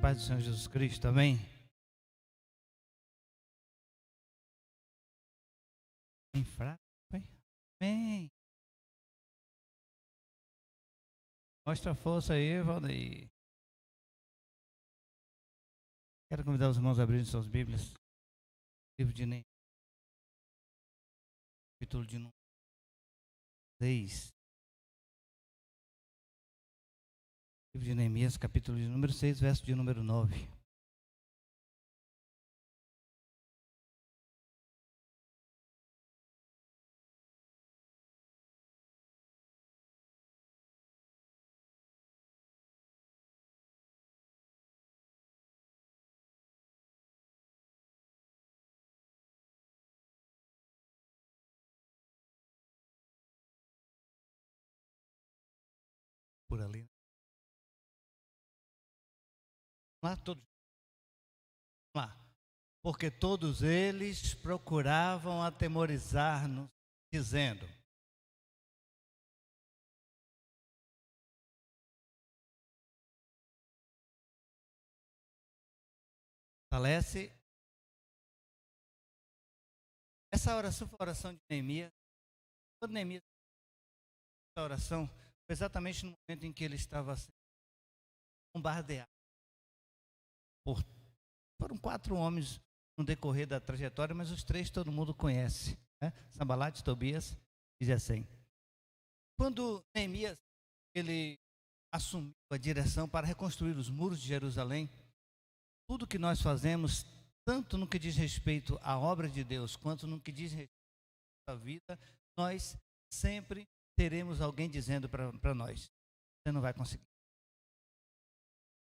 paz do Senhor Jesus Cristo, amém? Bem fraco, hein? Amém. Mostra a força aí, Valdeir. Quero convidar os irmãos a abrirem suas Bíblias. Livro de Neemias, capítulo de número 6. Livro de Neemias, capítulo de número 6, verso de número 9. Por ali. Lá todos. Lá. Porque todos eles procuravam atemorizar-nos, dizendo: fortalece. Essa oração foi a oração de Neemias. Quando Neemias fez essa oração, foi exatamente no momento em que ele estava sendo bombardeado. Foram 4 homens no decorrer da trajetória, mas os 3 todo mundo conhece, né? Sanbalate, Tobias e Gesem. Quando Neemias ele assumiu a direção para reconstruir os muros de Jerusalém, tudo que nós fazemos, tanto no que diz respeito à obra de Deus, quanto no que diz respeito à vida, nós sempre teremos alguém dizendo para nós: você não vai conseguir.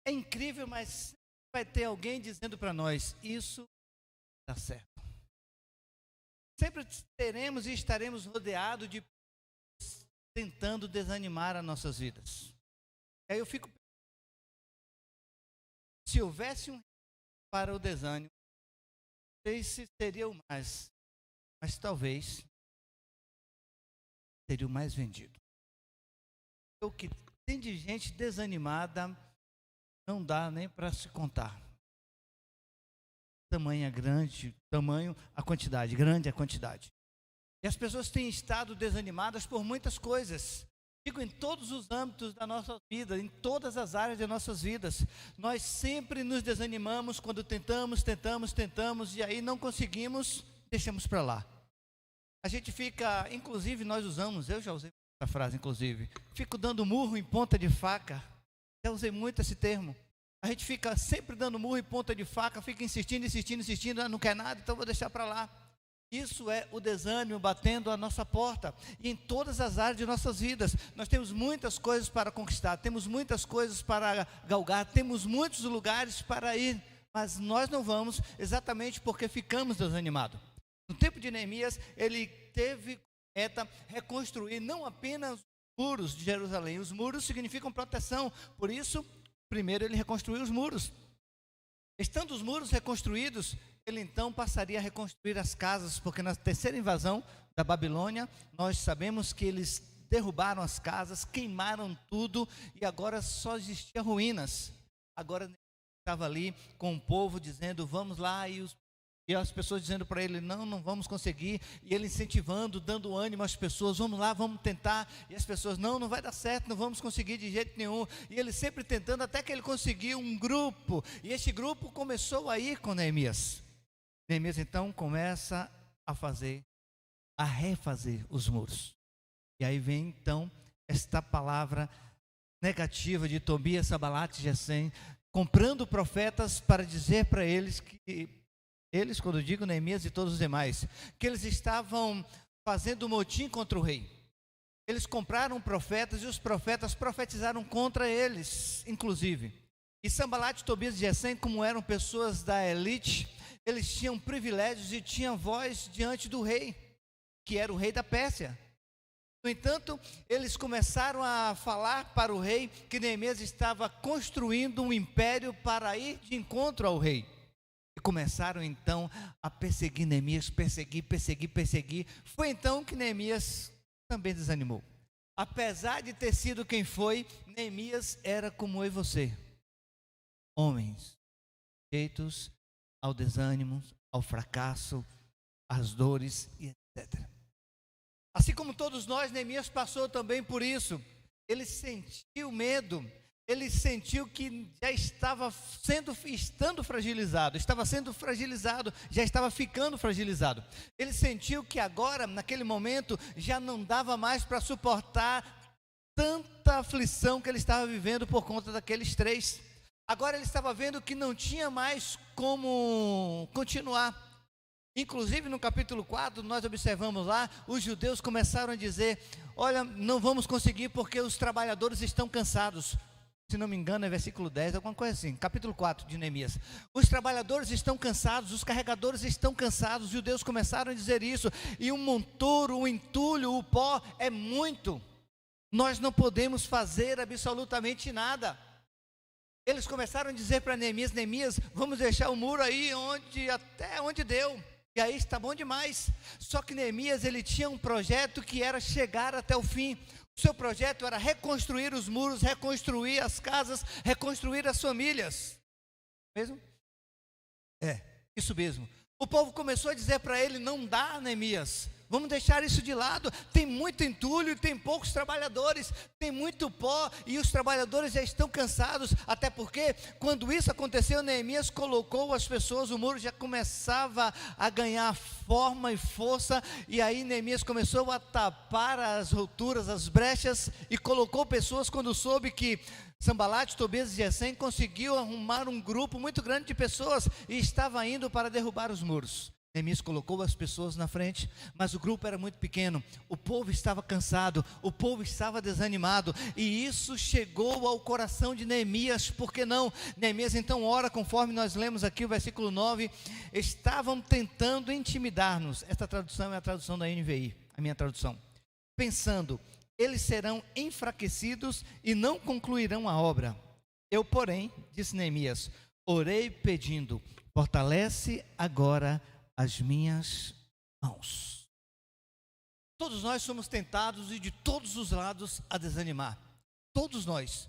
É incrível, mas vai ter alguém dizendo para nós: isso está certo. Sempre teremos e estaremos rodeados de pessoas tentando desanimar as nossas vidas. Aí eu fico pensando, se houvesse um para o desânimo, não sei se seria o mais, mas talvez seria o mais vendido. O que tem de gente desanimada não dá nem para se contar. Tamanho é grande, tamanho a quantidade, grande a quantidade. E as pessoas têm estado desanimadas por muitas coisas. Digo, em todos os âmbitos da nossa vida, em todas as áreas de nossas vidas. Nós sempre nos desanimamos quando tentamos, e aí não conseguimos, deixamos para lá. A gente fica, inclusive nós usamos, eu já usei essa frase inclusive, fico dando murro em ponta de faca. Já usei muito esse termo. A gente fica sempre dando murro em ponta de faca, fica insistindo, não quer nada, então vou deixar para lá. Isso é o desânimo batendo a nossa porta. E em todas as áreas de nossas vidas, nós temos muitas coisas para conquistar, temos muitas coisas para galgar, temos muitos lugares para ir, mas nós não vamos exatamente porque ficamos desanimados. No tempo de Neemias, ele teve meta reconstruir não apenas os muros de Jerusalém. Os muros significam proteção, por isso primeiro ele reconstruiu os muros. Estando os muros reconstruídos, ele então passaria a reconstruir as casas, porque na terceira invasão da Babilônia, nós sabemos que eles derrubaram as casas, queimaram tudo e agora só existiam ruínas. Agora ele estava ali com o povo dizendo: vamos lá, e as pessoas dizendo para ele: não vamos conseguir, e ele incentivando, dando ânimo às pessoas: vamos lá, vamos tentar, e as pessoas: não vai dar certo, não vamos conseguir de jeito nenhum, e ele sempre tentando, até que ele conseguiu um grupo, e este grupo começou a ir com Neemias. Neemias então começa a refazer os muros, e aí vem então esta palavra negativa de Tobias, Sanbalate e Gesem, comprando profetas para dizer para eles que eles, quando eu digo Neemias e todos os demais, que eles estavam fazendo motim contra o rei. Eles compraram profetas e os profetas profetizaram contra eles, inclusive. E Sanbalate, Tobias e Gesem, como eram pessoas da elite, eles tinham privilégios e tinham voz diante do rei, que era o rei da Pérsia. No entanto, eles começaram a falar para o rei que Neemias estava construindo um império para ir de encontro ao rei. E começaram então a perseguir Neemias, perseguir. Foi então que Neemias também desanimou. Apesar de ter sido quem foi, Neemias era como eu e você, homens sujeitos ao desânimo, ao fracasso, às dores e etc. Assim como todos nós, Neemias passou também por isso. Ele sentiu medo, ele sentiu que já estava estando fragilizado, já estava ficando fragilizado. Ele sentiu que agora, naquele momento, já não dava mais para suportar tanta aflição que ele estava vivendo por conta daqueles 3. Agora ele estava vendo que não tinha mais como continuar. Inclusive no capítulo 4, nós observamos lá, os judeus começaram a dizer: olha, não vamos conseguir porque os trabalhadores estão cansados. Se não me engano é versículo 10, alguma coisa assim, capítulo 4 de Neemias. Os trabalhadores estão cansados, os carregadores estão cansados. Os judeus começaram a dizer isso. E o monturo, o entulho, o pó é muito. Nós não podemos fazer absolutamente nada. Eles começaram a dizer para Neemias: Neemias, vamos deixar o muro aí até onde deu. E aí está bom demais. Só que Neemias, ele tinha um projeto que era chegar até o fim. O seu projeto era reconstruir os muros, reconstruir as casas, reconstruir as famílias. Mesmo? Isso mesmo. O povo começou a dizer para ele: não dá, Neemias, vamos deixar isso de lado, tem muito entulho, tem poucos trabalhadores, tem muito pó, e os trabalhadores já estão cansados, até porque, quando isso aconteceu, Neemias colocou as pessoas, o muro já começava a ganhar forma e força, e aí Neemias começou a tapar as rupturas, as brechas, e colocou pessoas, quando soube que Sambalate, Tobias e Gesem conseguiu arrumar um grupo muito grande de pessoas, e estava indo para derrubar os muros. Neemias colocou as pessoas na frente, mas o grupo era muito pequeno, o povo estava cansado, o povo estava desanimado, e isso chegou ao coração de Neemias. Por que não? Neemias então ora, conforme nós lemos aqui o versículo 9, estavam tentando intimidar-nos. Esta tradução é a tradução da NVI, a minha tradução. Pensando, eles serão enfraquecidos e não concluirão a obra. Eu, porém, disse Neemias, orei pedindo, fortalece agora as minhas mãos. Todos nós somos tentados e de todos os lados a desanimar. Todos nós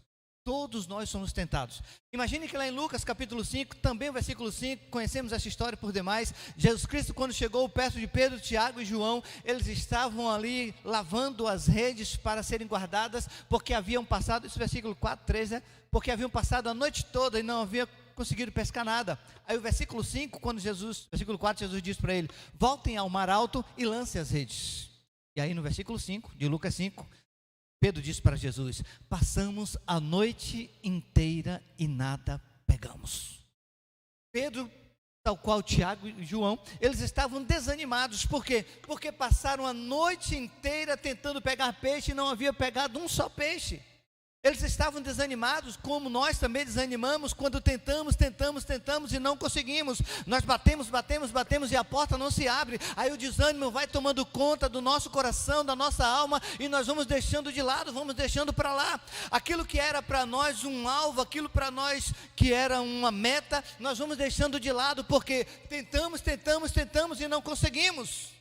somos tentados. Imagine que lá em Lucas capítulo 5, também o versículo 5, conhecemos essa história por demais. Jesus Cristo, quando chegou perto de Pedro, Tiago e João, eles estavam ali lavando as redes para serem guardadas, porque haviam passado, esse versículo 4, 3, porque haviam passado a noite toda e não havia conseguiram pescar nada. Aí o versículo 5, versículo 4, Jesus diz para ele: voltem ao mar alto e lancem as redes. E aí no versículo 5, de Lucas 5, Pedro disse para Jesus: passamos a noite inteira e nada pegamos. Pedro, tal qual Tiago e João, eles estavam desanimados. Por quê? Porque passaram a noite inteira tentando pegar peixe e não havia pegado um só peixe. Eles estavam desanimados, como nós também desanimamos quando tentamos e não conseguimos. Nós batemos e a porta não se abre. Aí o desânimo vai tomando conta do nosso coração, da nossa alma, e nós vamos deixando de lado, vamos deixando para lá. Aquilo que era para nós um alvo, aquilo para nós que era uma meta, nós vamos deixando de lado, porque tentamos e não conseguimos.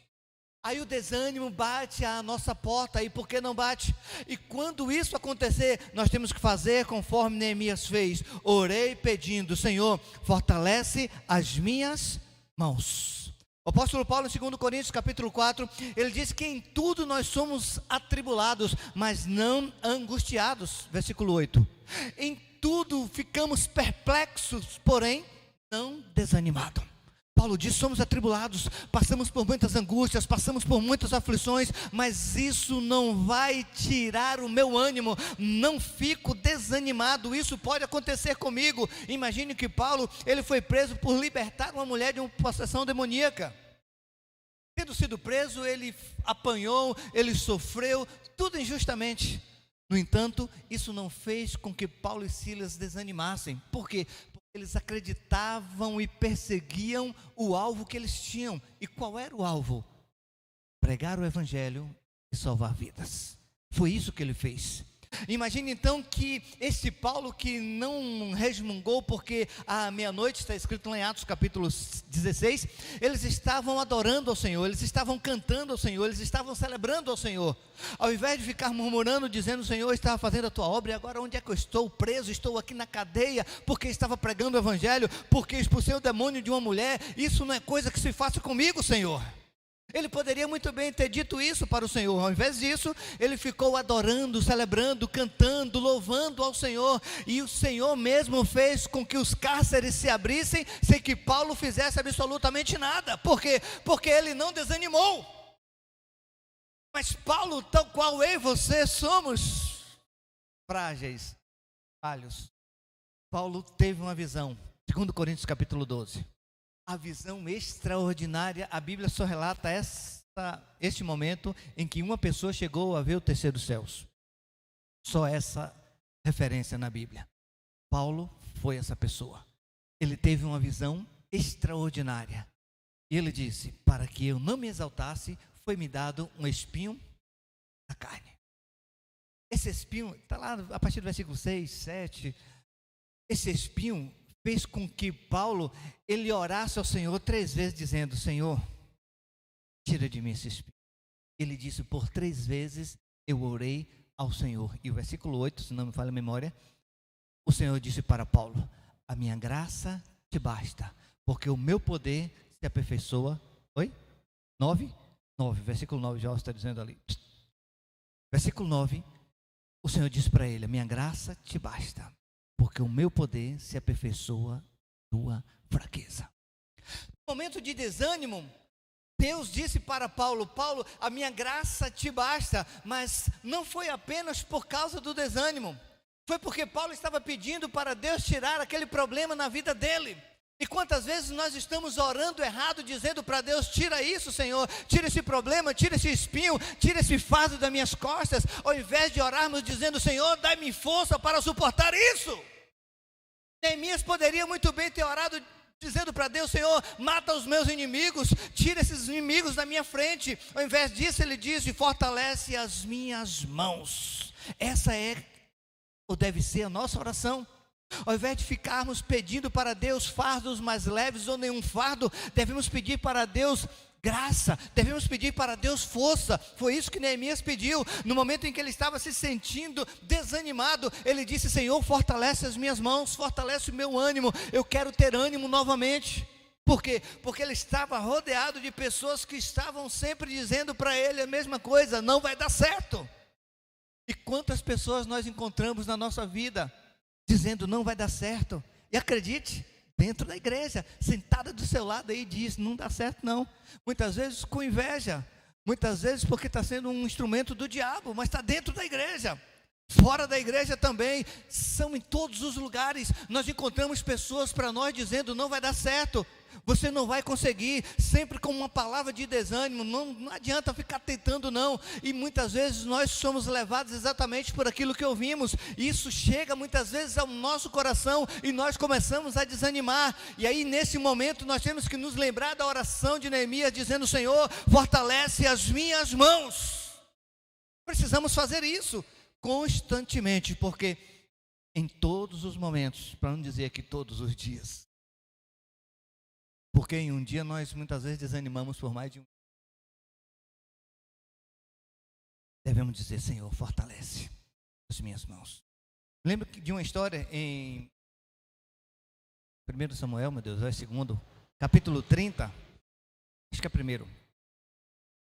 Aí o desânimo bate à nossa porta, e por que não bate? E quando isso acontecer, nós temos que fazer conforme Neemias fez. Orei pedindo, Senhor, fortalece as minhas mãos. O apóstolo Paulo, em 2 Coríntios capítulo 4, ele diz que em tudo nós somos atribulados, mas não angustiados. Versículo 8, em tudo ficamos perplexos, porém não desanimados. Paulo diz, somos atribulados, passamos por muitas angústias, passamos por muitas aflições, mas isso não vai tirar o meu ânimo, não fico desanimado. Isso pode acontecer comigo. Imagine que Paulo, ele foi preso por libertar uma mulher de uma possessão demoníaca. Tendo sido preso, ele apanhou, ele sofreu, tudo injustamente. No entanto, isso não fez com que Paulo e Silas desanimassem. Por quê? Eles acreditavam e perseguiam o alvo que eles tinham. E qual era o alvo? Pregar o evangelho e salvar vidas. Foi isso que ele fez. Imagine então que esse Paulo que não resmungou, porque à meia-noite, está escrito lá em Atos capítulo 16, eles estavam adorando ao Senhor, eles estavam cantando ao Senhor, eles estavam celebrando ao Senhor, ao invés de ficar murmurando, dizendo: o Senhor estava fazendo a tua obra, e agora onde é que eu estou preso? Estou aqui na cadeia, porque estava pregando o evangelho, porque expulsei o demônio de uma mulher. Isso não é coisa que se faça comigo, Senhor. Ele poderia muito bem ter dito isso para o Senhor. Ao invés disso, ele ficou adorando, celebrando, cantando, louvando ao Senhor. E o Senhor mesmo fez com que os cárceres se abrissem, sem que Paulo fizesse absolutamente nada. Por quê? Porque ele não desanimou. Mas Paulo, tal qual eu e você, somos frágeis, falhos. Paulo teve uma visão. 2 Coríntios capítulo 12. A visão extraordinária, a Bíblia só relata este momento em que uma pessoa chegou a ver o terceiro céus. Só essa referência na Bíblia. Paulo foi essa pessoa. Ele teve uma visão extraordinária. E ele disse: para que eu não me exaltasse, foi-me dado um espinho na carne. Esse espinho, está lá a partir do versículo 6, 7. Esse espinho fez com que Paulo, ele orasse ao Senhor 3 vezes, dizendo: Senhor, tira de mim esse espinho. Ele disse: por 3 vezes eu orei ao Senhor. E o versículo 8, se não me falha a memória, o Senhor disse para Paulo: a minha graça te basta, porque o meu poder se aperfeiçoa. Oi? 9, versículo 9, já está dizendo ali. Versículo 9, o Senhor disse para ele: a minha graça te basta, porque o meu poder se aperfeiçoa na tua fraqueza. No momento de desânimo, Deus disse para Paulo: Paulo, a minha graça te basta. Mas não foi apenas por causa do desânimo, foi porque Paulo estava pedindo para Deus tirar aquele problema na vida dele. E quantas vezes nós estamos orando errado, dizendo para Deus: tira isso, Senhor, tira esse problema, tira esse espinho, tira esse fardo das minhas costas, ao invés de orarmos dizendo: Senhor, dá-me força para suportar isso. Neemias poderia muito bem ter orado dizendo para Deus: Senhor, mata os meus inimigos, tira esses inimigos da minha frente. Ao invés disso, ele diz: fortalece as minhas mãos. Essa é, ou deve ser, a nossa oração. Ao invés de ficarmos pedindo para Deus fardos mais leves ou nenhum fardo, devemos pedir para Deus graça, devemos pedir para Deus força. Foi isso que Neemias pediu. No momento em que ele estava se sentindo desanimado, ele disse: Senhor, fortalece as minhas mãos, fortalece o meu ânimo, eu quero ter ânimo novamente. Por quê? Porque ele estava rodeado de pessoas que estavam sempre dizendo para ele a mesma coisa: não vai dar certo. E quantas pessoas nós encontramos na nossa vida dizendo não vai dar certo? E acredite, dentro da igreja, sentada do seu lado aí, diz: não dá certo não. Muitas vezes com inveja, muitas vezes porque está sendo um instrumento do diabo, mas está dentro da igreja. Fora da igreja também, são em todos os lugares, nós encontramos pessoas para nós dizendo: não vai dar certo, você não vai conseguir, sempre com uma palavra de desânimo. Não adianta ficar tentando não. E muitas vezes nós somos levados exatamente por aquilo que ouvimos, e isso chega muitas vezes ao nosso coração, e nós começamos a desanimar. E aí nesse momento nós temos que nos lembrar da oração de Neemias, dizendo: Senhor, fortalece as minhas mãos. Precisamos fazer isso constantemente, porque em todos os momentos, para não dizer que todos os dias, porque em um dia nós muitas vezes desanimamos por mais de um. Devemos dizer: Senhor, fortalece as minhas mãos. Lembro de uma história em 1 Samuel, meu Deus, é 2, capítulo 30, acho que é 1,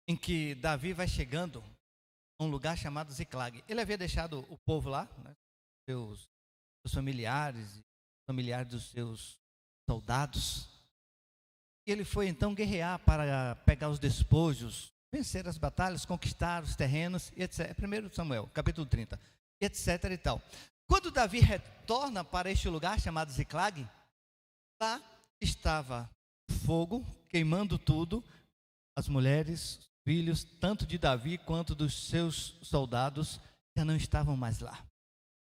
em que Davi vai chegando a um lugar chamado Ziclag. Ele havia deixado o povo lá, né, seus familiares dos seus soldados. E ele foi então guerrear para pegar os despojos, vencer as batalhas, conquistar os terrenos, e etc. 1 Samuel, capítulo 30, etc. e tal. Quando Davi retorna para este lugar chamado Ziclag, lá estava fogo, queimando tudo, as mulheres, os filhos, tanto de Davi quanto dos seus soldados, já não estavam mais lá.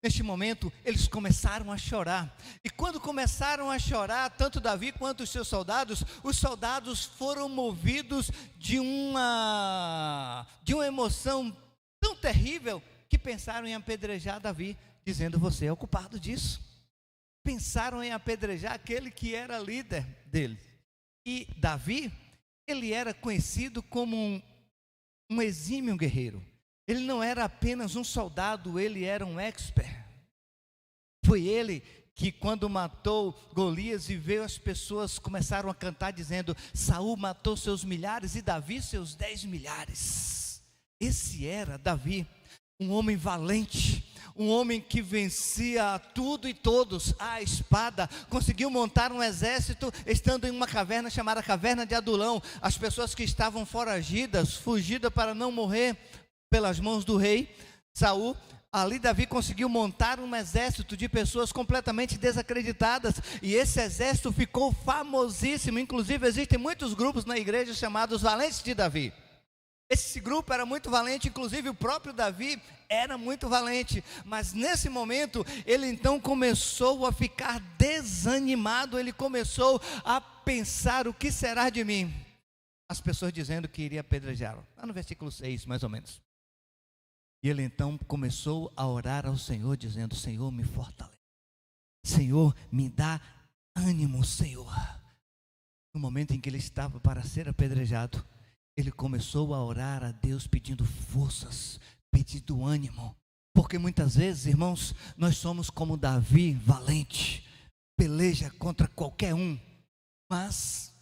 Neste momento, eles começaram a chorar. E quando começaram a chorar, tanto Davi quanto os soldados foram movidos de uma emoção tão terrível, que pensaram em apedrejar Davi, dizendo: você é o culpado disso. Pensaram em apedrejar aquele que era líder dele. E Davi, ele era conhecido como um exímio guerreiro. Ele não era apenas um soldado, ele era um expert. Foi ele que, quando matou Golias e veio, as pessoas começaram a cantar dizendo: Saul matou seus milhares e Davi seus 10 milhares. Esse era Davi, um homem valente, um homem que vencia tudo e todos à espada. Conseguiu montar um exército estando em uma caverna chamada Caverna de Adulão. As pessoas que estavam foragidas, fugidas para não morrer pelas mãos do rei Saul, ali Davi conseguiu montar um exército de pessoas completamente desacreditadas, e esse exército ficou famosíssimo. Inclusive existem muitos grupos na igreja chamados Valentes de Davi. Esse grupo era muito valente, inclusive o próprio Davi era muito valente, mas nesse momento ele então começou a ficar desanimado, ele começou a pensar: o que será de mim? As pessoas dizendo que iria apedrejá-lo, lá no versículo 6 mais ou menos. E ele então começou a orar ao Senhor, dizendo: Senhor, me fortalece, Senhor, me dá ânimo, Senhor. No momento em que ele estava para ser apedrejado, ele começou a orar a Deus pedindo forças, pedindo ânimo, porque muitas vezes, irmãos, nós somos como Davi, valente, peleja contra qualquer um, mas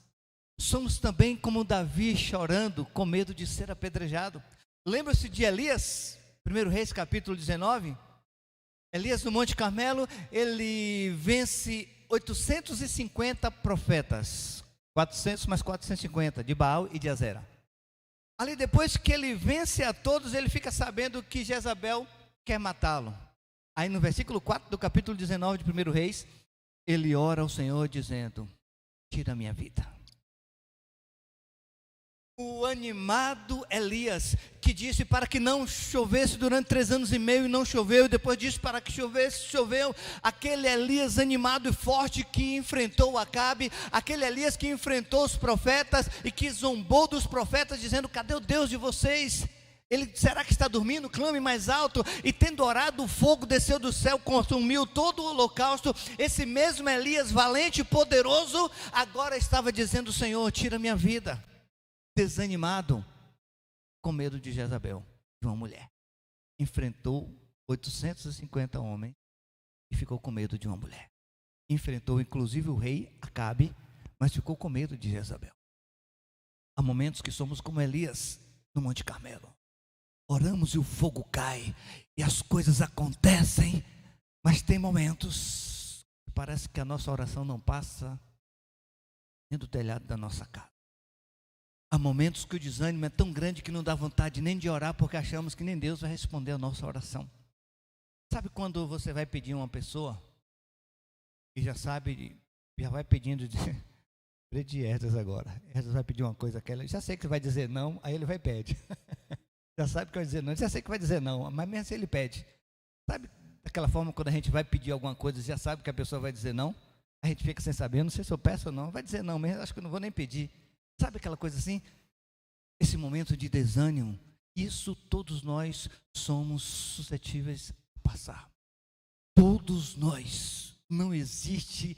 somos também como Davi, chorando, com medo de ser apedrejado. Lembra-se de Elias, 1 Reis capítulo 19, Elias no Monte Carmelo, ele vence 850 profetas, 400 mais 450, de Baal e de Azera. Ali depois que ele vence a todos, ele fica sabendo que Jezabel quer matá-lo. Aí no versículo 4 do capítulo 19 de 1 Reis, ele ora ao Senhor dizendo: tira a minha vida. O animado Elias, que disse para que não chovesse durante 3 anos e meio, e não choveu, e depois disse para que chovesse, choveu. Aquele Elias animado e forte que enfrentou Acabe, aquele Elias que enfrentou os profetas e que zombou dos profetas, dizendo: cadê o Deus de vocês? Ele, será que está dormindo? Clame mais alto. E tendo orado, o fogo desceu do céu, consumiu todo o holocausto. Esse mesmo Elias, valente e poderoso, agora estava dizendo: Senhor, tira minha vida. Desanimado, com medo de Jezabel, de uma mulher. Enfrentou 850 homens e ficou com medo de uma mulher. Enfrentou inclusive o rei Acabe, mas ficou com medo de Jezabel. Há momentos que somos como Elias no Monte Carmelo. Oramos e o fogo cai e as coisas acontecem, mas tem momentos que parece que a nossa oração não passa dentro do telhado da nossa casa. Há momentos que o desânimo é tão grande que não dá vontade nem de orar, porque achamos que nem Deus vai responder a nossa oração. Sabe quando você vai pedir uma pessoa e já sabe, já vai pedindo de Esdras agora. Esdras vai pedir uma coisa, aquela, já sei que vai dizer não, aí ele vai e pede. Já sabe que vai dizer não, já sei que vai dizer não, mas mesmo assim ele pede. Sabe daquela forma, quando a gente vai pedir alguma coisa, já sabe que a pessoa vai dizer não, a gente fica sem saber, não sei se eu peço ou não, vai dizer não mesmo, acho que eu não vou nem pedir. Sabe aquela coisa assim? Esse momento de desânimo, isso todos nós somos suscetíveis a passar. Todos nós. Não existe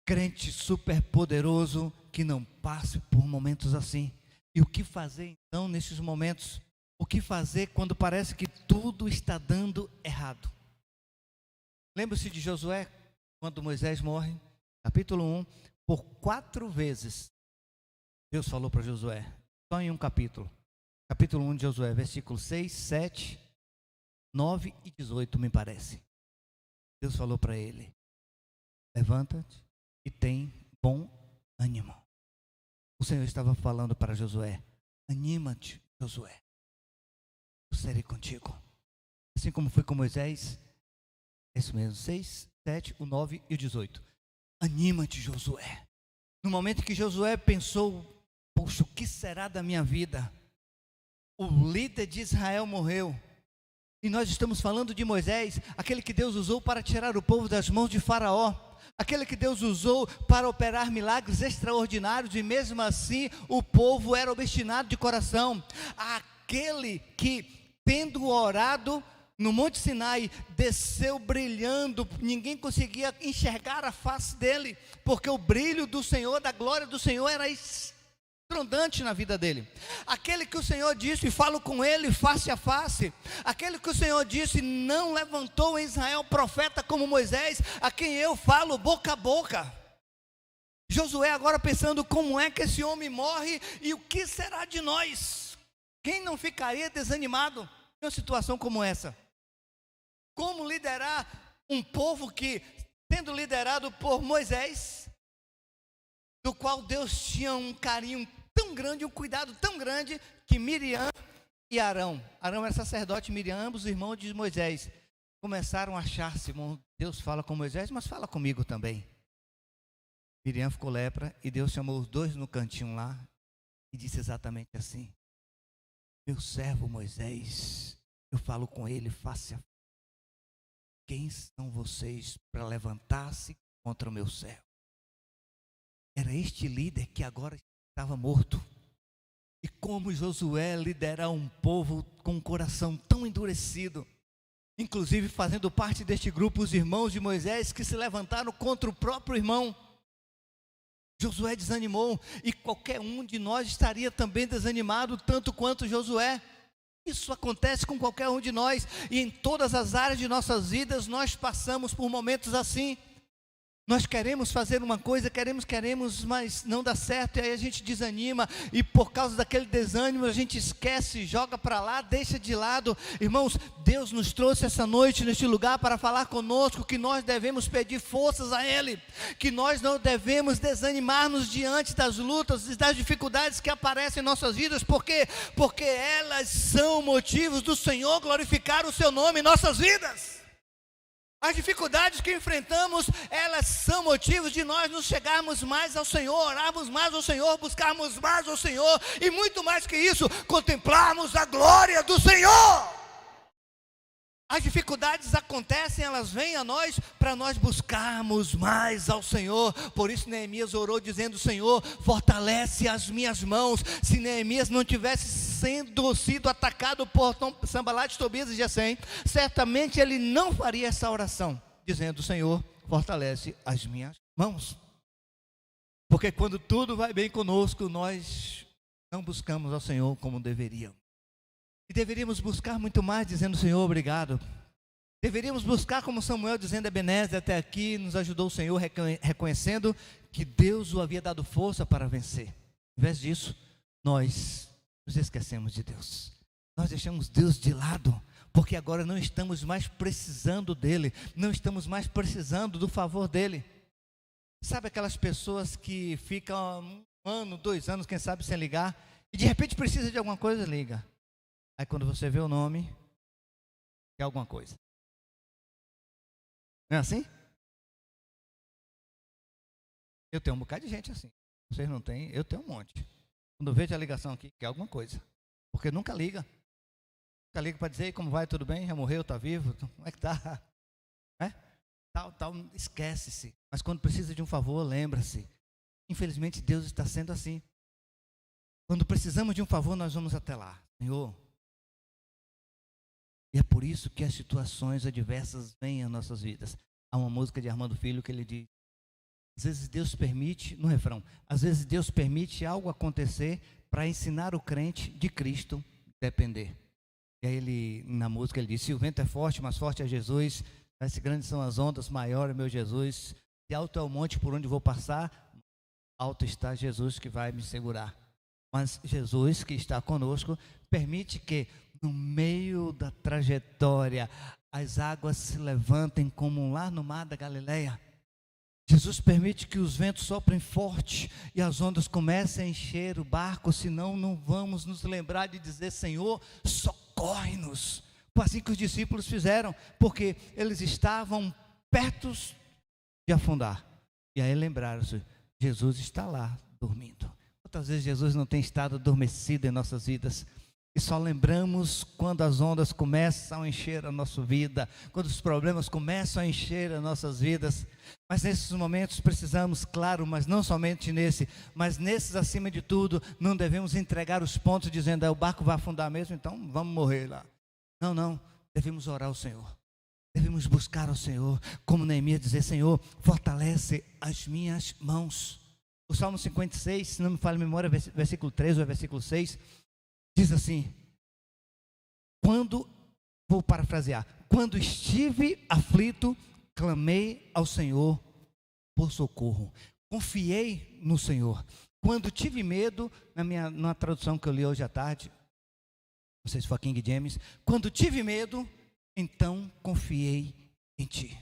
crente super poderoso que não passe por momentos assim. E o que fazer então nesses momentos? O que fazer quando parece que tudo está dando errado? Lembra-se de Josué, quando Moisés morre? Capítulo 1, por 4 vezes. Deus falou para Josué, só em um capítulo. Capítulo 1 de Josué, versículos 6, 7, 9 e 18, me parece. Deus falou para ele: levanta-te e tem bom ânimo. O Senhor estava falando para Josué: anima-te, Josué, eu serei contigo. Assim como foi com Moisés, é isso mesmo, 6, 7, o 9 e o 18. Anima-te, Josué. No momento que Josué pensou: poxa, o que será da minha vida? O líder de Israel morreu. E nós estamos falando de Moisés, aquele que Deus usou para tirar o povo das mãos de Faraó. Aquele que Deus usou para operar milagres extraordinários, e mesmo assim o povo era obstinado de coração. Aquele que tendo orado no Monte Sinai, desceu brilhando, ninguém conseguia enxergar a face dele, porque o brilho do Senhor, da glória do Senhor era estrondante na vida dele. Aquele que o Senhor disse, falo com ele face a face, aquele que o Senhor disse, não levantou em Israel profeta como Moisés, a quem eu falo boca a boca. Josué agora pensando, como é que esse homem morre e o que será de nós? Quem não ficaria desanimado em uma situação como essa? Como liderar um povo que, sendo liderado por Moisés, do qual Deus tinha um carinho tão grande, um cuidado tão grande, que Miriam e Arão era sacerdote, Miriam, ambos irmãos de Moisés, começaram a achar-se, Deus fala com Moisés, mas fala comigo também. Miriam ficou lepra e Deus chamou os dois no cantinho lá e disse exatamente assim: meu servo Moisés, eu falo com ele face a face. Quem são vocês para levantar-se contra o meu servo? Era este líder que agora estava morto. E como Josué liderar um povo com um coração tão endurecido, inclusive fazendo parte deste grupo os irmãos de Moisés que se levantaram contra o próprio irmão. Josué desanimou, e qualquer um de nós estaria também desanimado tanto quanto Josué. Isso acontece com qualquer um de nós, e em todas as áreas de nossas vidas nós passamos por momentos assim. Nós queremos fazer uma coisa, queremos, mas não dá certo, e aí a gente desanima, e por causa daquele desânimo a gente esquece, joga para lá, deixa de lado. Irmãos, Deus nos trouxe essa noite neste lugar para falar conosco que nós devemos pedir forças a Ele, que nós não devemos desanimar-nos diante das lutas e das dificuldades que aparecem em nossas vidas. Por quê? Porque elas são motivos do Senhor glorificar o Seu nome em nossas vidas. As dificuldades que enfrentamos, elas são motivos de nós nos chegarmos mais ao Senhor, orarmos mais ao Senhor, buscarmos mais ao Senhor, e muito mais que isso, contemplarmos a glória do Senhor. As dificuldades acontecem, elas vêm a nós para nós buscarmos mais ao Senhor. Por isso Neemias orou dizendo: Senhor, fortalece as minhas mãos. Se Neemias não tivesse sido atacado por Sanbalate, Tobias e Gesem, certamente ele não faria essa oração, dizendo: Senhor, fortalece as minhas mãos. Porque quando tudo vai bem conosco, nós não buscamos ao Senhor como deveríamos. E deveríamos buscar muito mais, dizendo: Senhor, obrigado. Deveríamos buscar como Samuel, dizendo: Ebenezer, até aqui nos ajudou o Senhor, reconhecendo que Deus o havia dado força para vencer. Em vez disso, nós nos esquecemos de Deus. Nós deixamos Deus de lado, porque agora não estamos mais precisando dEle, não estamos mais precisando do favor dEle. Sabe aquelas pessoas que ficam 1 ano, 2 anos, quem sabe, sem ligar, e de repente precisa de alguma coisa, liga. Aí quando você vê o nome, é alguma coisa. Não é assim? Eu tenho um bocado de gente assim. Vocês não têm, eu tenho um monte. Quando eu vejo a ligação aqui, quer alguma coisa. Porque nunca liga. Nunca liga para dizer: como vai, tudo bem? Já morreu, está vivo? Como é que está? Tal, esquece-se. Mas quando precisa de um favor, lembra-se. Infelizmente Deus está sendo assim. Quando precisamos de um favor, nós vamos até lá. Senhor. E é por isso que as situações adversas vêm às nossas vidas. Há uma música de Armando Filho que ele diz: às vezes Deus permite, no refrão, às vezes Deus permite algo acontecer para ensinar o crente de Cristo depender. E aí ele, na música, ele diz: se o vento é forte, mais forte é Jesus, se grandes são as ondas, maior é meu Jesus, se alto é o monte por onde vou passar, alto está Jesus que vai me segurar. Mas Jesus, que está conosco, permite que no meio da trajetória as águas se levantem como lá no mar da Galileia. Jesus permite que os ventos soprem forte e as ondas comecem a encher o barco, senão não vamos nos lembrar de dizer: Senhor, socorre-nos. Foi assim que os discípulos fizeram, porque eles estavam perto de afundar. E aí lembraram-se: Jesus está lá dormindo. Quantas vezes Jesus não tem estado adormecido em nossas vidas? E só lembramos quando as ondas começam a encher a nossa vida, quando os problemas começam a encher as nossas vidas. Mas nesses momentos precisamos, claro, mas não somente nesse, mas nesses acima de tudo, não devemos entregar os pontos dizendo: o barco vai afundar mesmo, então vamos morrer lá. Não, não, devemos orar ao Senhor. Devemos buscar ao Senhor, como Neemias dizer: Senhor, fortalece as minhas mãos. O Salmo 56, se não me falha a memória, versículo 3 ou versículo 6, diz assim: vou parafrasear, quando estive aflito, clamei ao Senhor por socorro. Confiei no Senhor. Quando tive medo, na tradução que eu li hoje à tarde, não sei se foi a King James, quando tive medo, então confiei em Ti.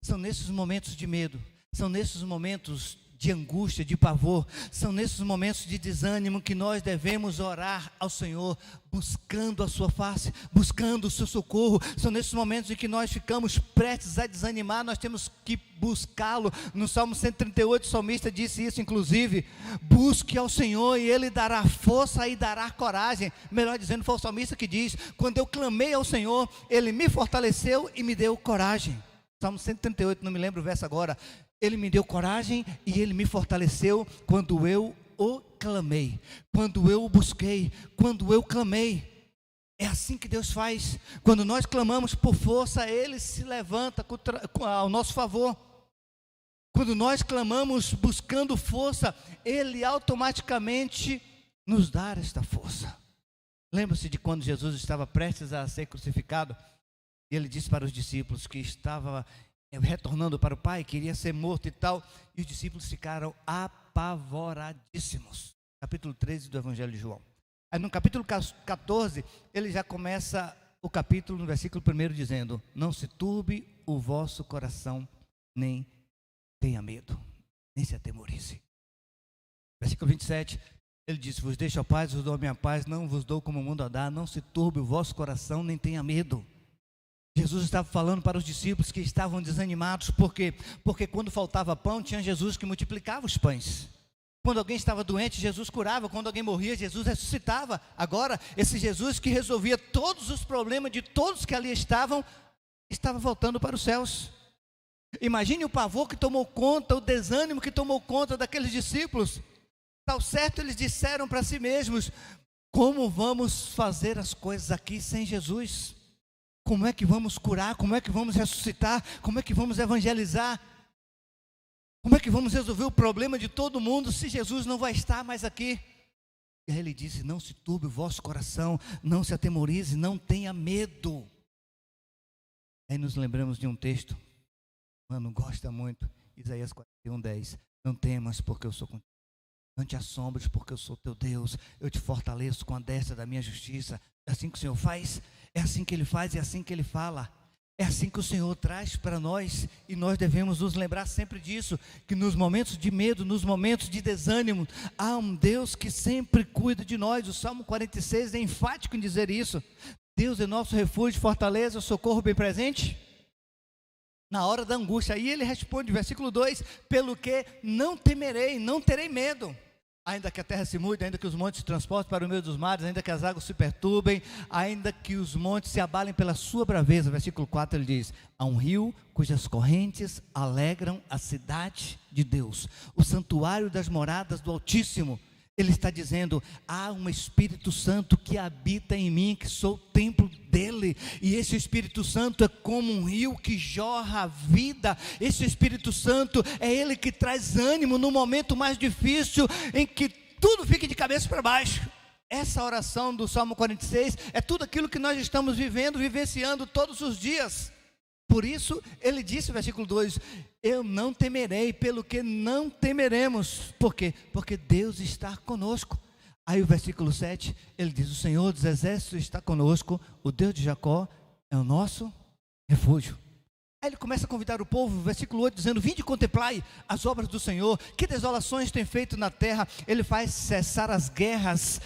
São nesses momentos de medo, são nesses momentos de angústia, de pavor, são nesses momentos de desânimo que nós devemos orar ao Senhor, buscando a sua face, buscando o seu socorro. São nesses momentos em que nós ficamos prestes a desanimar, nós temos que buscá-lo. No Salmo 138, o salmista disse isso, inclusive: busque ao Senhor e Ele dará força e dará coragem. Melhor dizendo, foi o salmista que diz: quando eu clamei ao Senhor, Ele me fortaleceu e me deu coragem. Salmo 138, não me lembro o verso agora. Ele me deu coragem e Ele me fortaleceu quando eu o clamei, quando eu o busquei, quando eu clamei. É assim que Deus faz. Quando nós clamamos por força, Ele se levanta ao nosso favor. Quando nós clamamos buscando força, Ele automaticamente nos dá esta força. Lembra-se de quando Jesus estava prestes a ser crucificado? E Ele disse para os discípulos que estava retornando para o Pai, queria ser morto e tal, e os discípulos ficaram apavoradíssimos. Capítulo 13 do Evangelho de João. Aí no capítulo 14, ele já começa o capítulo no versículo 1 dizendo: não se turbe o vosso coração, nem tenha medo, nem se atemorize. Versículo 27, ele disse: vos deixo a paz, vos dou a minha paz, não vos dou como o mundo a dá, não se turbe o vosso coração, nem tenha medo. Jesus estava falando para os discípulos que estavam desanimados, porque quando faltava pão, tinha Jesus que multiplicava os pães. Quando alguém estava doente, Jesus curava. Quando alguém morria, Jesus ressuscitava. Agora, esse Jesus que resolvia todos os problemas de todos que ali estavam, estava voltando para os céus. Imagine o pavor que tomou conta, o desânimo que tomou conta daqueles discípulos. Ao certo, eles disseram para si mesmos: como vamos fazer as coisas aqui sem Jesus? Como é que vamos curar? Como é que vamos ressuscitar? Como é que vamos evangelizar? Como é que vamos resolver o problema de todo mundo se Jesus não vai estar mais aqui? E aí ele disse: não se turbe o vosso coração, não se atemorize, não tenha medo. Aí nos lembramos de um texto, mano, gosta muito, Isaías 41:10. Não temas, porque eu sou contigo. Não te assombres, porque eu sou teu Deus. Eu te fortaleço com a destra da minha justiça. É assim que o Senhor faz, é assim que Ele faz, é assim que Ele fala. É assim que o Senhor traz para nós, e nós devemos nos lembrar sempre disso, que nos momentos de medo, nos momentos de desânimo, há um Deus que sempre cuida de nós. O Salmo 46 é enfático em dizer isso. Deus é nosso refúgio, fortaleza, socorro bem presente na hora da angústia. Aí ele responde, versículo 2: pelo que não temerei, não terei medo. Ainda que a terra se mude, ainda que os montes se transportem para o meio dos mares, ainda que as águas se perturbem, ainda que os montes se abalem pela sua braveza. Versículo 4 ele diz: há um rio cujas correntes alegram a cidade de Deus, o santuário das moradas do Altíssimo. Ele está dizendo: há um Espírito Santo que habita em mim, que sou o templo dele, e esse Espírito Santo é como um rio que jorra a vida. Esse Espírito Santo é ele que traz ânimo no momento mais difícil, em que tudo fica de cabeça para baixo. Essa oração do Salmo 46 é tudo aquilo que nós estamos vivenciando todos os dias. Por isso ele disse, versículo 2: eu não temerei, pelo que não temeremos. Por quê? Porque Deus está conosco. Aí o versículo 7, ele diz: o Senhor dos exércitos está conosco, o Deus de Jacó é o nosso refúgio. Aí ele começa a convidar o povo, versículo 8, dizendo: vinde e contemplai as obras do Senhor, que desolações tem feito na terra. Ele faz cessar as guerras,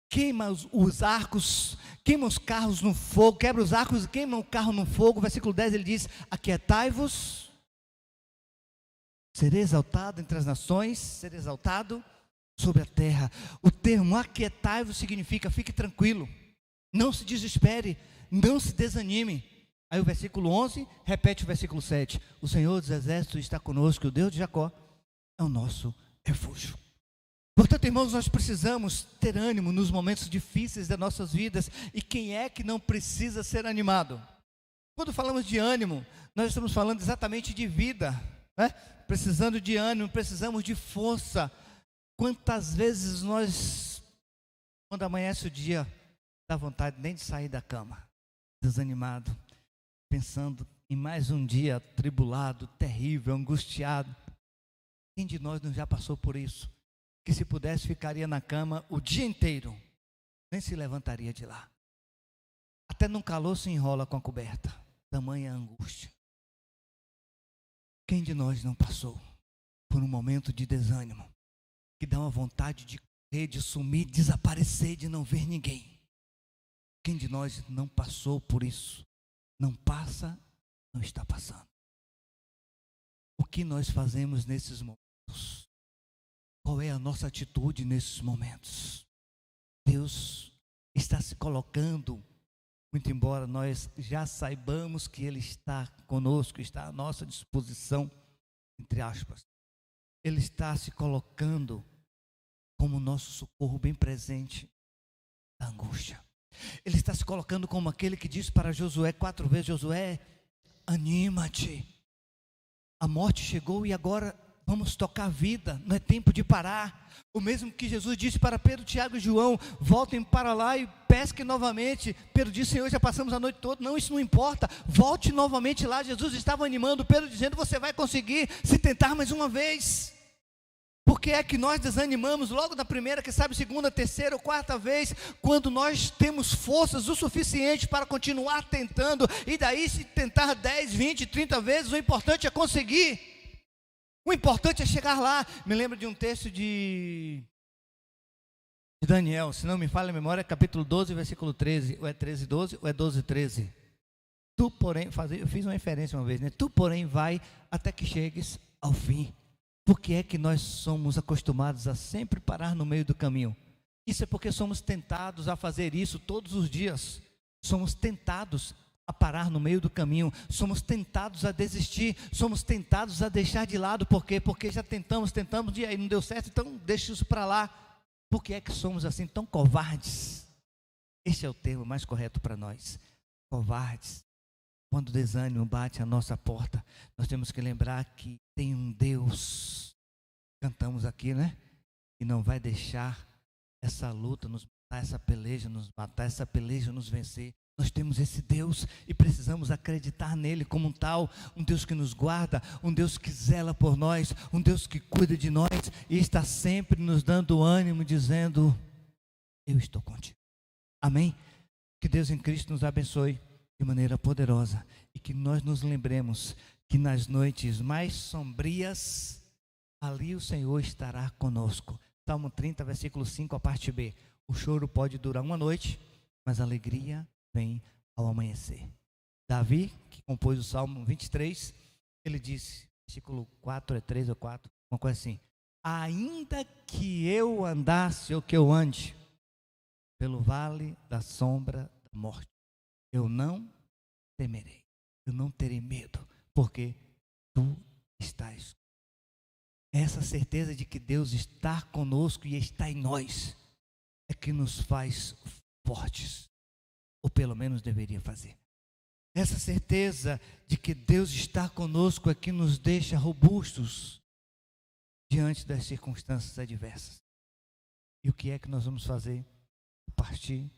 queima os arcos, queima os carros no fogo, quebra os arcos e queima o carro no fogo. Versículo 10 ele diz: aquietai-vos, serei exaltado entre as nações, serei exaltado sobre a terra. O termo aquietai-vos significa fique tranquilo, não se desespere, não se desanime. Aí o versículo 11 repete o versículo 7: o Senhor dos exércitos está conosco, o Deus de Jacó é o nosso refúgio. Portanto, Portanto, irmãos, nós precisamos ter ânimo nos momentos difíceis das nossas vidas. E quem é que não precisa ser animado? Quando falamos de ânimo, nós estamos falando exatamente de vida, né? Precisando de ânimo, precisamos de força. Quantas vezes nós, quando amanhece o dia, dá vontade nem de sair da cama, desanimado, pensando em mais um dia atribulado, terrível, angustiado. Quem de nós não já passou por isso? Que se pudesse ficaria na cama o dia inteiro, nem se levantaria de lá. Até num calor se enrola com a coberta, tamanha angústia. Quem de nós não passou por um momento de desânimo, que dá uma vontade de correr, de sumir, desaparecer, de não ver ninguém? Quem de nós não passou por isso? Não passa, não está passando. O que nós fazemos nesses momentos? Qual é a nossa atitude nesses momentos? Deus está se colocando, muito embora nós já saibamos que Ele está conosco, está à nossa disposição, entre aspas. Ele está se colocando como nosso socorro bem presente na angústia. Ele está se colocando como aquele que disse para Josué 4 vezes: Josué, anima-te. A morte chegou e agora vamos tocar a vida, não é tempo de parar. O mesmo que Jesus disse para Pedro, Tiago e João: voltem para lá e pesquem novamente. Pedro disse: Senhor, já passamos a noite toda. Não, isso não importa, volte novamente lá. Jesus estava animando Pedro, dizendo: você vai conseguir, se tentar mais uma vez. Por que é que nós desanimamos logo na primeira, que sabe, segunda, terceira ou quarta vez, quando nós temos forças o suficiente para continuar tentando? E daí, se tentar 10, 20, 30 vezes, o importante é conseguir. O importante é chegar lá. Me lembro de um texto de Daniel, se não me falha a memória, capítulo 12, versículo 13. Ou é 13, 12, ou é 12, 13. Tu, porém, eu fiz uma referência uma vez, né? Tu, porém, vai até que chegues ao fim. Por que é que nós somos acostumados a sempre parar no meio do caminho? Isso é porque somos tentados a fazer isso todos os dias. Somos tentados a parar no meio do caminho, somos tentados a desistir, somos tentados a deixar de lado. Por quê? Porque já tentamos e aí não deu certo, então deixa isso para lá. Por que é que somos assim tão covardes? Este é o termo mais correto para nós, covardes. Quando o desânimo bate à nossa porta, nós temos que lembrar que tem um Deus, cantamos aqui, né? E não vai deixar essa luta nos matar, essa peleja nos matar, essa peleja nos vencer. Nós temos esse Deus e precisamos acreditar nele como um tal, um Deus que nos guarda, um Deus que zela por nós, um Deus que cuida de nós e está sempre nos dando ânimo, dizendo: eu estou contigo. Amém? Que Deus em Cristo nos abençoe de maneira poderosa e que nós nos lembremos que nas noites mais sombrias, ali o Senhor estará conosco. Salmo 30, versículo 5, a parte B. O choro pode durar uma noite, mas a alegria vem ao amanhecer. Davi, que compôs o Salmo 23, ele disse, versículo 4, é 3 ou 4, uma coisa assim: ainda que eu andasse ou que eu ande pelo vale da sombra da morte, eu não temerei, eu não terei medo, porque tu estás. Essa certeza de que Deus está conosco e está em nós é que nos faz fortes, ou pelo menos deveria fazer. Essa certeza de que Deus está conosco é que nos deixa robustos diante das circunstâncias adversas. E o que é que nós vamos fazer a partir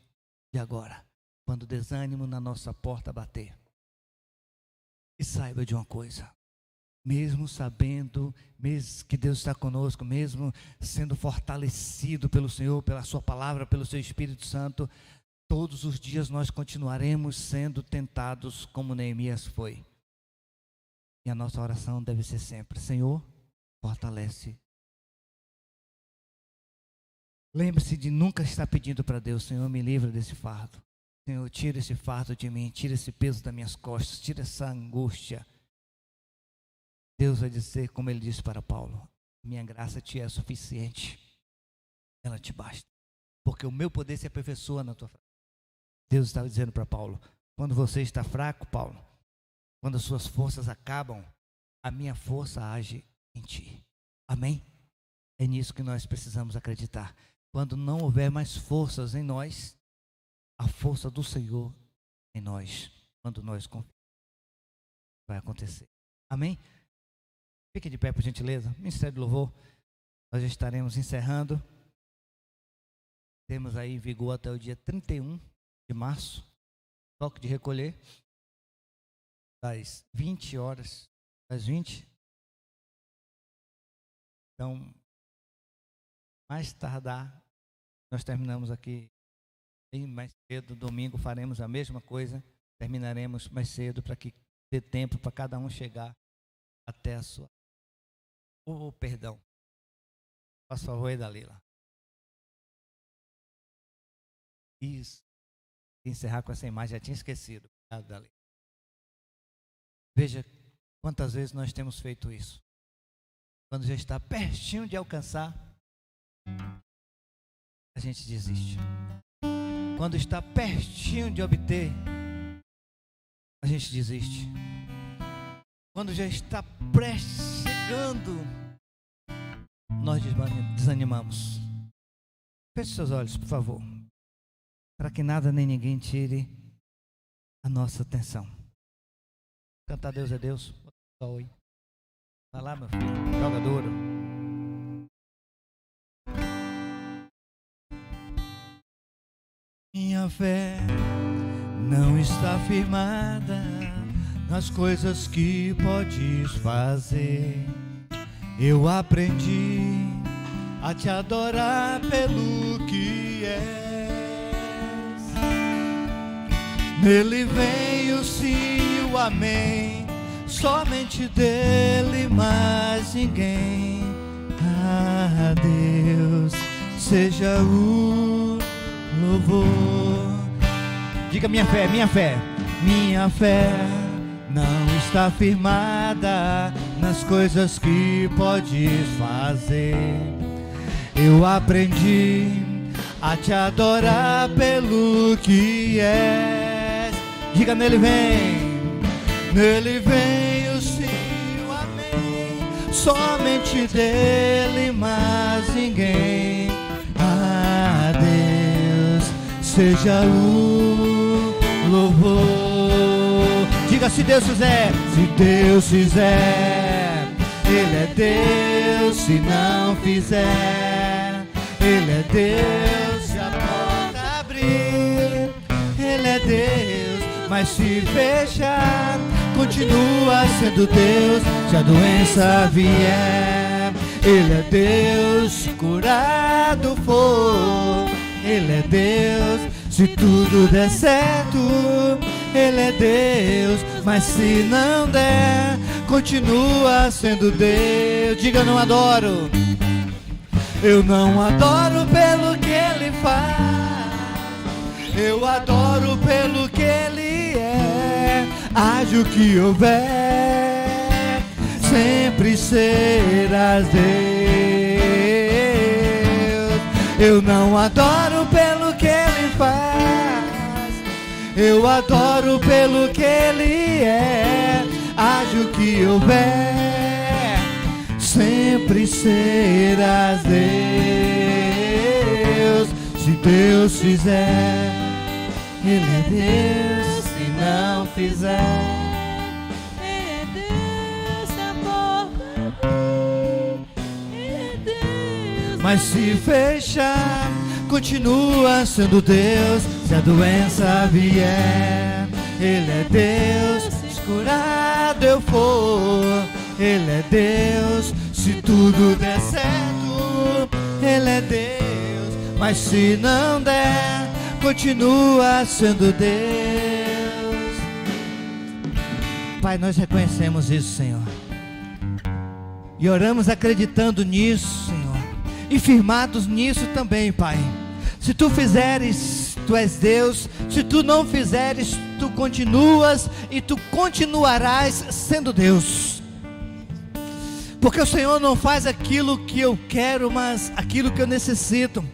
de agora, quando o desânimo na nossa porta bater? E saiba de uma coisa: mesmo sabendo, mesmo que Deus está conosco, mesmo sendo fortalecido pelo Senhor, pela sua palavra, pelo seu Espírito Santo, todos os dias nós continuaremos sendo tentados como Neemias foi. E a nossa oração deve ser sempre: Senhor, fortalece. Lembre-se de nunca estar pedindo para Deus: Senhor, me livra desse fardo. Senhor, tira esse fardo de mim, tira esse peso das minhas costas, tira essa angústia. Deus vai dizer, como ele disse para Paulo: minha graça te é suficiente, ela te basta, porque o meu poder se aperfeiçoa na tua fraqueza. Deus estava dizendo para Paulo: quando você está fraco, Paulo, quando as suas forças acabam, a minha força age em ti. Amém? É nisso que nós precisamos acreditar. Quando não houver mais forças em nós, a força do Senhor em nós, quando nós confiamos, vai acontecer. Amém? Fique de pé, por gentileza. Ministério do Louvor, nós já estaremos encerrando. Temos aí em vigor até o dia 31 de março, toque de recolher, das 20 horas, das 20. Então, mais tardar, nós terminamos aqui bem mais cedo. Domingo faremos a mesma coisa, terminaremos mais cedo para que dê tempo para cada um chegar até a sua. Perdão. Faça favor aí, Dalila. Isso. Encerrar com essa imagem, já tinha esquecido. Obrigado, Dalila. Veja quantas vezes nós temos feito isso. Quando já está pertinho de alcançar, a gente desiste. Quando está pertinho de obter, a gente desiste. Quando já está prestes, chegando, nós desanimamos. Feche seus olhos, por favor, para que nada nem ninguém tire a nossa atenção. Cantar Deus é Deus. Oi. Vai lá, meu filho, joga duro. Minha fé não está firmada nas coisas que podes fazer. Eu aprendi a te adorar pelo que és. Nele vem o sim e o amém, somente dele, mais ninguém. A Deus seja o louvor. Diga minha fé, minha fé. Minha fé não está firmada nas coisas que podes fazer. Eu aprendi a te adorar pelo que és. Diga nele vem. Nele vem o sim e o amém, somente dele, mais ninguém. A Deus seja o louvor. Diga se Deus fizer. Se Deus fizer, Ele é Deus. Se não fizer, Ele é Deus. Se a porta abrir, Ele é Deus. Mas se fechar, continua sendo Deus. Se a doença vier, Ele é Deus. Se curado for, Ele é Deus. Se tudo der certo, Ele é Deus. Mas se não der, continua sendo Deus. Diga, eu não adoro. Eu não adoro pelo que Ele faz, eu adoro pelo que Ele é. Haja o que houver, sempre serás Deus. Eu não adoro pelo que Ele faz, eu adoro pelo que Ele é. Haja o que houver, sempre serás Deus. Se Deus fizer, Ele é Deus. Se não fizer, Ele é Deus. Se a porta abrir, Ele é Deus. Mas se fechar, continua sendo Deus. Se a doença vier, Ele é Deus. Se curado eu for, Ele é Deus. Se tudo der certo, Ele é Deus. Mas se não der, continua sendo Deus. Pai, nós reconhecemos isso, Senhor, e oramos acreditando nisso, Senhor, e firmados nisso também, Pai. Se Tu fizeres, Tu és Deus. Se Tu não fizeres, Tu continuas e Tu continuarás sendo Deus. Porque o Senhor não faz aquilo que eu quero, mas aquilo que eu necessito.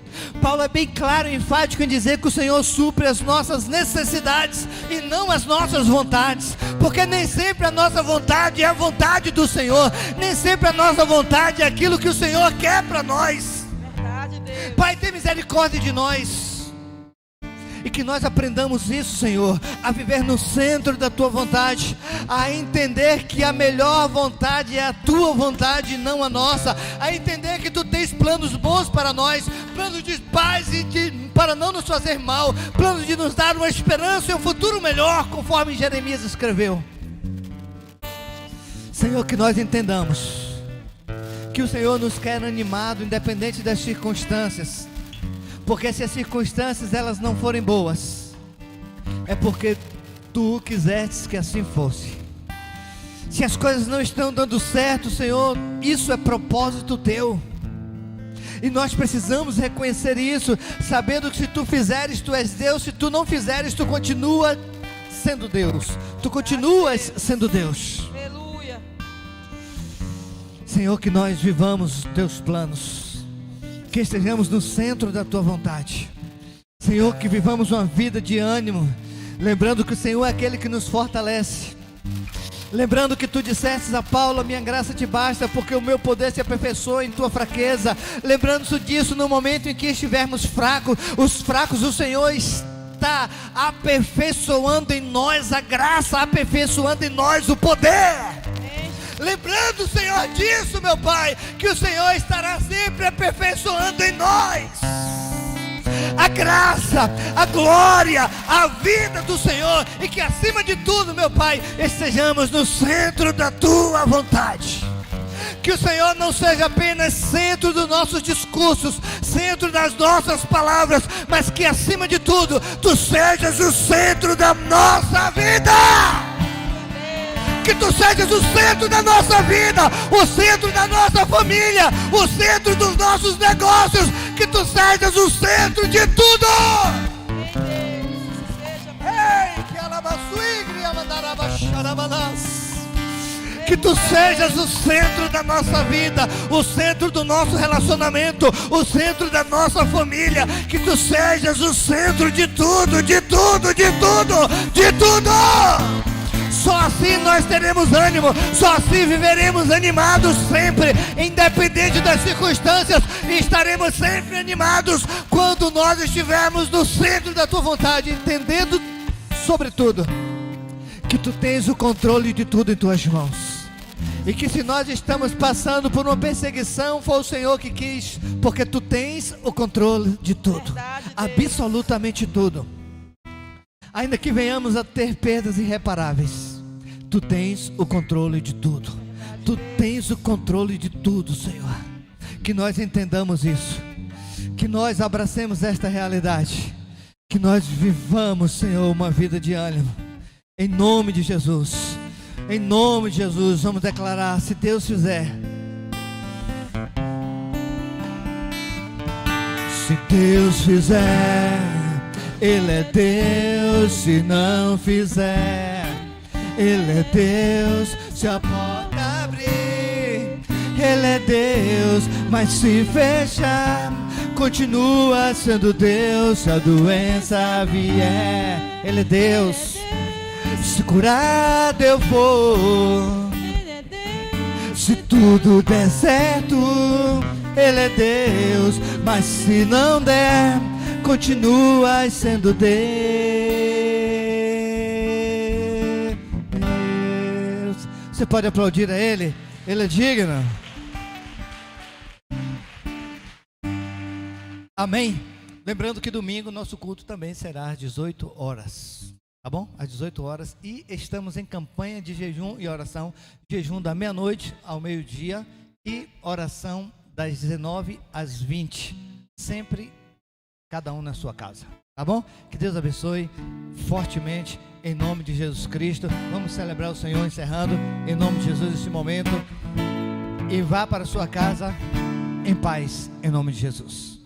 Paulo é bem claro e enfático em dizer que o Senhor supre as nossas necessidades e não as nossas vontades. Porque nem sempre a nossa vontade é a vontade do Senhor. Nem sempre a nossa vontade é aquilo que o Senhor quer para nós. Verdade, Deus. Pai, tem misericórdia de nós. E que nós aprendamos isso, Senhor, a viver no centro da Tua vontade, a entender que a melhor vontade é a Tua vontade e não a nossa, a entender que Tu tens planos bons para nós, planos de paz e para não nos fazer mal, planos de nos dar uma esperança e um futuro melhor, conforme Jeremias escreveu. Senhor, que nós entendamos que o Senhor nos quer animado, independente das circunstâncias. Porque se as circunstâncias elas não forem boas, é porque Tu quiseste que assim fosse. Se as coisas não estão dando certo, Senhor, isso é propósito Teu. E nós precisamos reconhecer isso, sabendo que se Tu fizeres, Tu és Deus. Se Tu não fizeres, Tu continua sendo Deus. Tu continuas sendo Deus. Aleluia. Senhor, que nós vivamos os Teus planos, que estejamos no centro da Tua vontade. Senhor, que vivamos uma vida de ânimo, lembrando que o Senhor é aquele que nos fortalece. Lembrando que Tu dissestes a Paulo: a minha graça te basta, porque o meu poder se aperfeiçoa em tua fraqueza. Lembrando-se disso no momento em que estivermos fracos, os fracos o Senhor está aperfeiçoando em nós a graça, aperfeiçoando em nós o poder. Lembrando, Senhor, disso, meu Pai, que o Senhor estará sempre aperfeiçoando em nós a graça, a glória, a vida do Senhor. E que acima de tudo, meu Pai, estejamos no centro da Tua vontade. Que o Senhor não seja apenas centro dos nossos discursos, centro das nossas palavras, mas que acima de tudo, Tu sejas o centro da nossa vida. Que Tu sejas o centro da nossa vida, o centro da nossa família, o centro dos nossos negócios. Que Tu sejas o centro de tudo. Que Tu sejas o centro da nossa vida, o centro do nosso relacionamento, o centro da nossa família. Que Tu sejas o centro de tudo, de tudo, de tudo, de tudo. Só assim nós teremos ânimo, só assim viveremos animados sempre, independente das circunstâncias, e estaremos sempre animados quando nós estivermos no centro da Tua vontade, entendendo, sobretudo, que Tu tens o controle de tudo em Tuas mãos. E que se nós estamos passando por uma perseguição, foi o Senhor que quis, porque Tu tens o controle de tudo, absolutamente tudo. Ainda que venhamos a ter perdas irreparáveis, Tu tens o controle de tudo. Tu tens o controle de tudo, Senhor. Que nós entendamos isso, que nós abracemos esta realidade, que nós vivamos, Senhor, uma vida de ânimo. Em nome de Jesus, em nome de Jesus, vamos declarar: se Deus fizer, se Deus fizer, Ele é Deus. Se não fizer, Ele é Deus. Se a porta abrir, Ele é Deus. Mas se fechar, continua sendo Deus. Se a doença vier, Ele é Deus. Se curado eu vou, se tudo der certo, Ele é Deus. Mas se não der, continua sendo Deus. Você pode aplaudir a Ele? Ele é digno. Amém? Lembrando que domingo nosso culto também será às 18 horas. Tá bom? Às 18 horas. E estamos em campanha de jejum e oração. Jejum da meia-noite ao meio-dia e oração das 19 às 20. Sempre cada um na sua casa. Tá bom? Que Deus abençoe fortemente, em nome de Jesus Cristo. Vamos celebrar o Senhor encerrando em nome de Jesus esse momento. E vá para a sua casa em paz, em nome de Jesus.